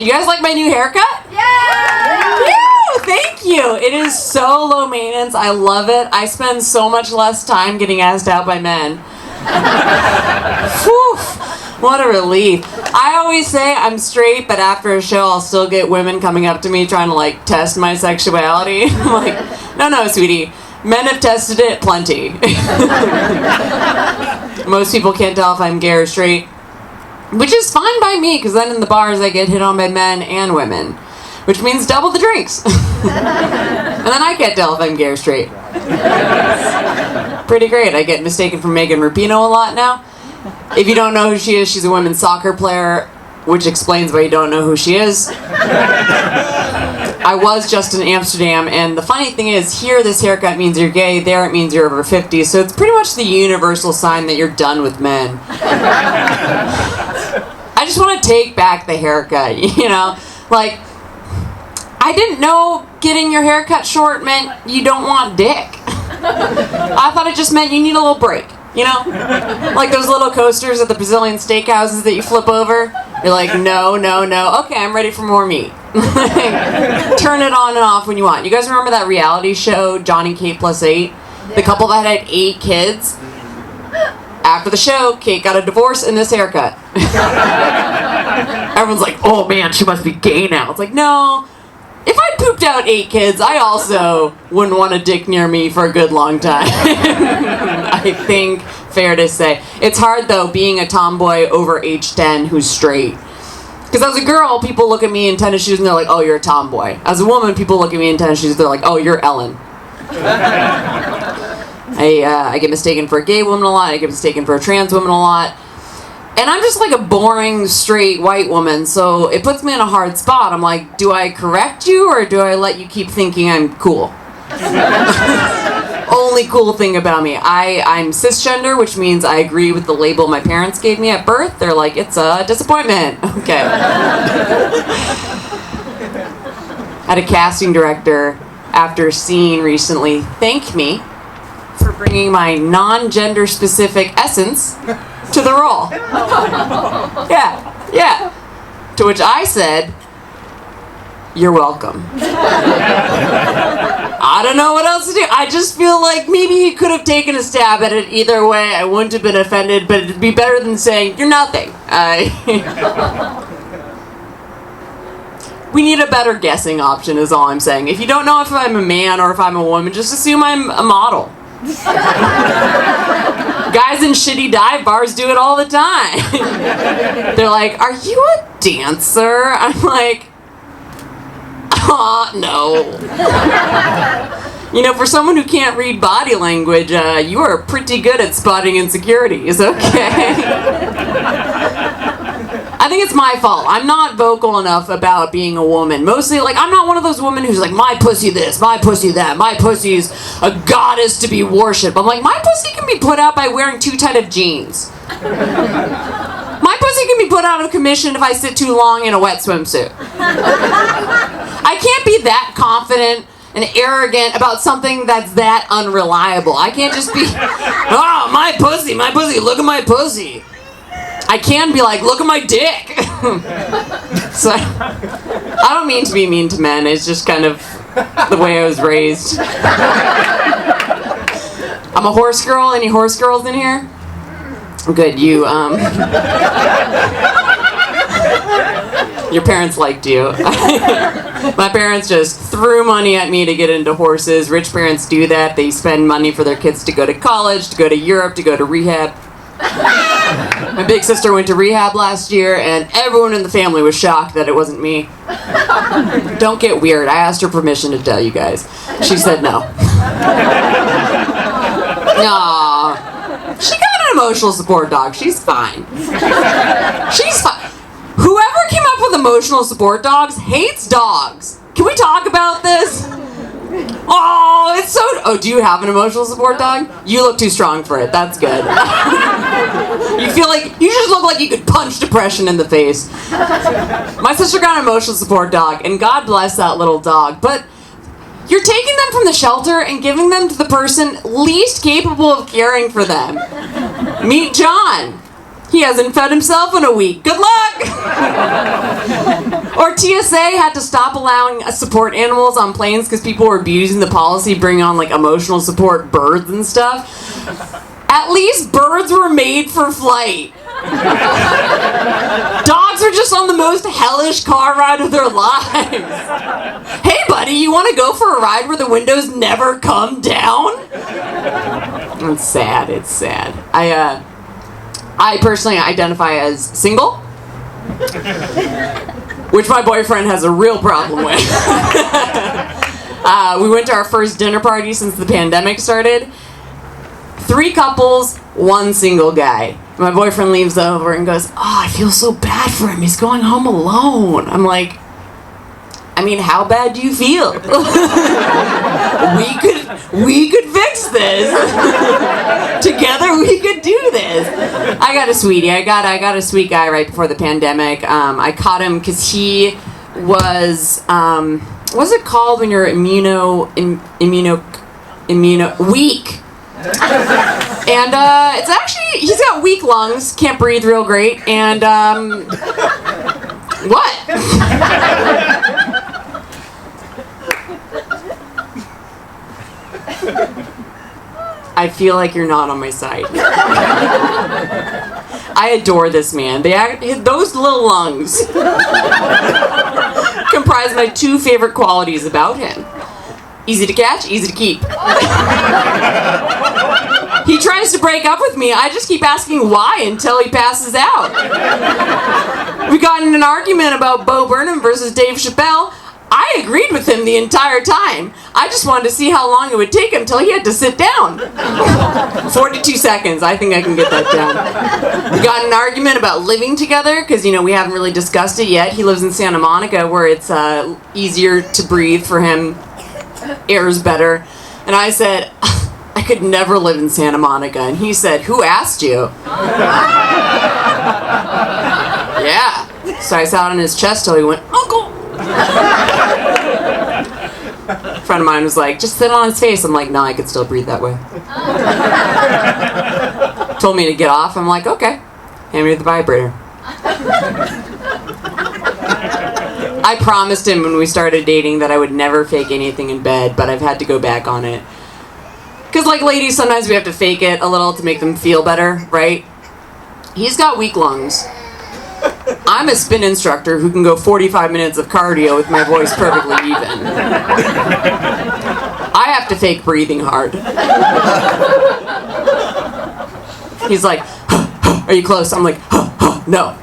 You guys like my new haircut? Yeah! Woo! Thank you! It is so low maintenance. I love it. I spend so much less time getting asked out by men. Whew! What a relief. I always say I'm straight, but after a show I'll still get women coming up to me trying to like test my sexuality. I'm like, no, sweetie. Men have tested it plenty. Most people can't tell if I'm gay or straight. Which is fine by me, because then in the bars I get hit on by men and women. Which means double the drinks. And then I can't tell if I'm gay or straight. Pretty great. I get mistaken for Megan Rapinoe a lot now. If you don't know who she is, she's a women's soccer player, which explains why you don't know who she is. I was just in Amsterdam, and the funny thing is, here this haircut means you're gay, there it means you're over 50, so it's pretty much the universal sign that you're done with men. I just want to take back the haircut, you know? Like, I didn't know getting your hair cut short meant you don't want dick. I thought it just meant you need a little break, you know? Like those little coasters at the Brazilian steakhouses that you flip over. You're like, no. Okay, I'm ready for more meat. Turn it on and off when you want. You guys remember that reality show, Johnny Kate Plus 8? The couple that had 8 kids? After the show, Kate got a divorce and this haircut. Everyone's like, oh man, she must be gay now. It's like, no. If I pooped out 8 kids, I also wouldn't want a dick near me for a good long time. I think, fair to say. It's hard though, being a tomboy over age 10 who's straight. Because as a girl, people look at me in tennis shoes and they're like, oh, you're a tomboy. As a woman, people look at me in tennis shoes, they're like, oh, you're Ellen. I get mistaken for a gay woman a lot, I get mistaken for a trans woman a lot. And I'm just like a boring, straight, white woman, so it puts me in a hard spot. I'm like, do I correct you, or do I let you keep thinking I'm cool? Only cool thing about me, I'm cisgender, which means I agree with the label my parents gave me at birth. They're like, it's a disappointment. Okay. Had a casting director, after a scene recently, thank me for bringing my non-gender specific essence to the role. Yeah. To which I said, you're welcome. I don't know what else to do. I just feel like maybe he could have taken a stab at it either way. I wouldn't have been offended, but it'd be better than saying, you're nothing. We need a better guessing option is all I'm saying. If you don't know if I'm a man or if I'm a woman, just assume I'm a model. Guys in shitty dive bars do it all the time. They're like, are you a dancer? I'm like, no. You know, for someone who can't read body language, you are pretty good at spotting insecurities, okay? I think it's my fault. I'm not vocal enough about being a woman. Mostly, like, I'm not one of those women who's like, my pussy this, my pussy that, my pussy's a goddess to be worshipped. I'm like, my pussy can be put out by wearing too tight of jeans. My pussy can be put out of commission if I sit too long in a wet swimsuit. I can't be that confident and arrogant about something that's that unreliable. I can't just be, oh, my pussy, look at my pussy. I can be like, look at my dick. So, I don't mean to be mean to men. It's just kind of the way I was raised. I'm a horse girl. Any horse girls in here? Good. You, your parents liked you. My parents just threw money at me to get into horses. Rich parents do that. They spend money for their kids to go to college, to go to Europe, to go to rehab. My big sister went to rehab last year, and everyone in the family was shocked that it wasn't me. Don't get weird. I asked her permission to tell you guys. She said no. No. She got an emotional support dog. She's fine. She's fine. Whoever came up with emotional support dogs hates dogs. Can we talk about this? Oh, it's so... Oh, do you have an emotional support dog? You look too strong for it. That's good. You feel like... You just look like you could punch depression in the face. My sister got an emotional support dog, and God bless that little dog, but you're taking them from the shelter and giving them to the person least capable of caring for them. Meet John. He hasn't fed himself in a week. Good luck! Or TSA had to stop allowing support animals on planes because people were abusing the policy, bringing on like emotional support birds and stuff. At least birds were made for flight. Dogs are just on the most hellish car ride of their lives. Hey buddy, you want to go for a ride where the windows never come down? It's sad, it's sad. I personally identify as single, which my boyfriend has a real problem with. We went to our first dinner party since the pandemic started. 3 couples, 1 single guy. My boyfriend leaves over and goes, I feel so bad for him. He's going home alone. I'm like, I mean, how bad do you feel? we could fix this. Together we could do this. I got a sweetie. I got a sweet guy right before the pandemic. I caught him because he was what's it called when you're immuno weak? And it's actually, he's got weak lungs, can't breathe real great, and what? I feel like you're not on my side. I adore this man. Those little lungs comprise my 2 favorite qualities about him. Easy to catch, easy to keep. He tries to break up with me. I just keep asking why until he passes out. We got in an argument about Bo Burnham versus Dave Chappelle. I agreed with him the entire time. I just wanted to see how long it would take him until he had to sit down. 42 seconds. I think I can get that down. We got in an argument about living together because, we haven't really discussed it yet. He lives in Santa Monica where it's easier to breathe for him. Air's better. And I said, I could never live in Santa Monica. And he said, who asked you? Yeah. So I sat on his chest till he went, Uncle! A friend of mine was like, just sit on his face. I'm like, no, I could still breathe that way. Told me to get off. I'm like, okay. Hand me the vibrator. I promised him when we started dating that I would never fake anything in bed, but I've had to go back on it. Because, ladies, sometimes we have to fake it a little to make them feel better, right? He's got weak lungs. I'm a spin instructor who can go 45 minutes of cardio with my voice perfectly even. I have to fake breathing hard. He's like, are you close? I'm like, no.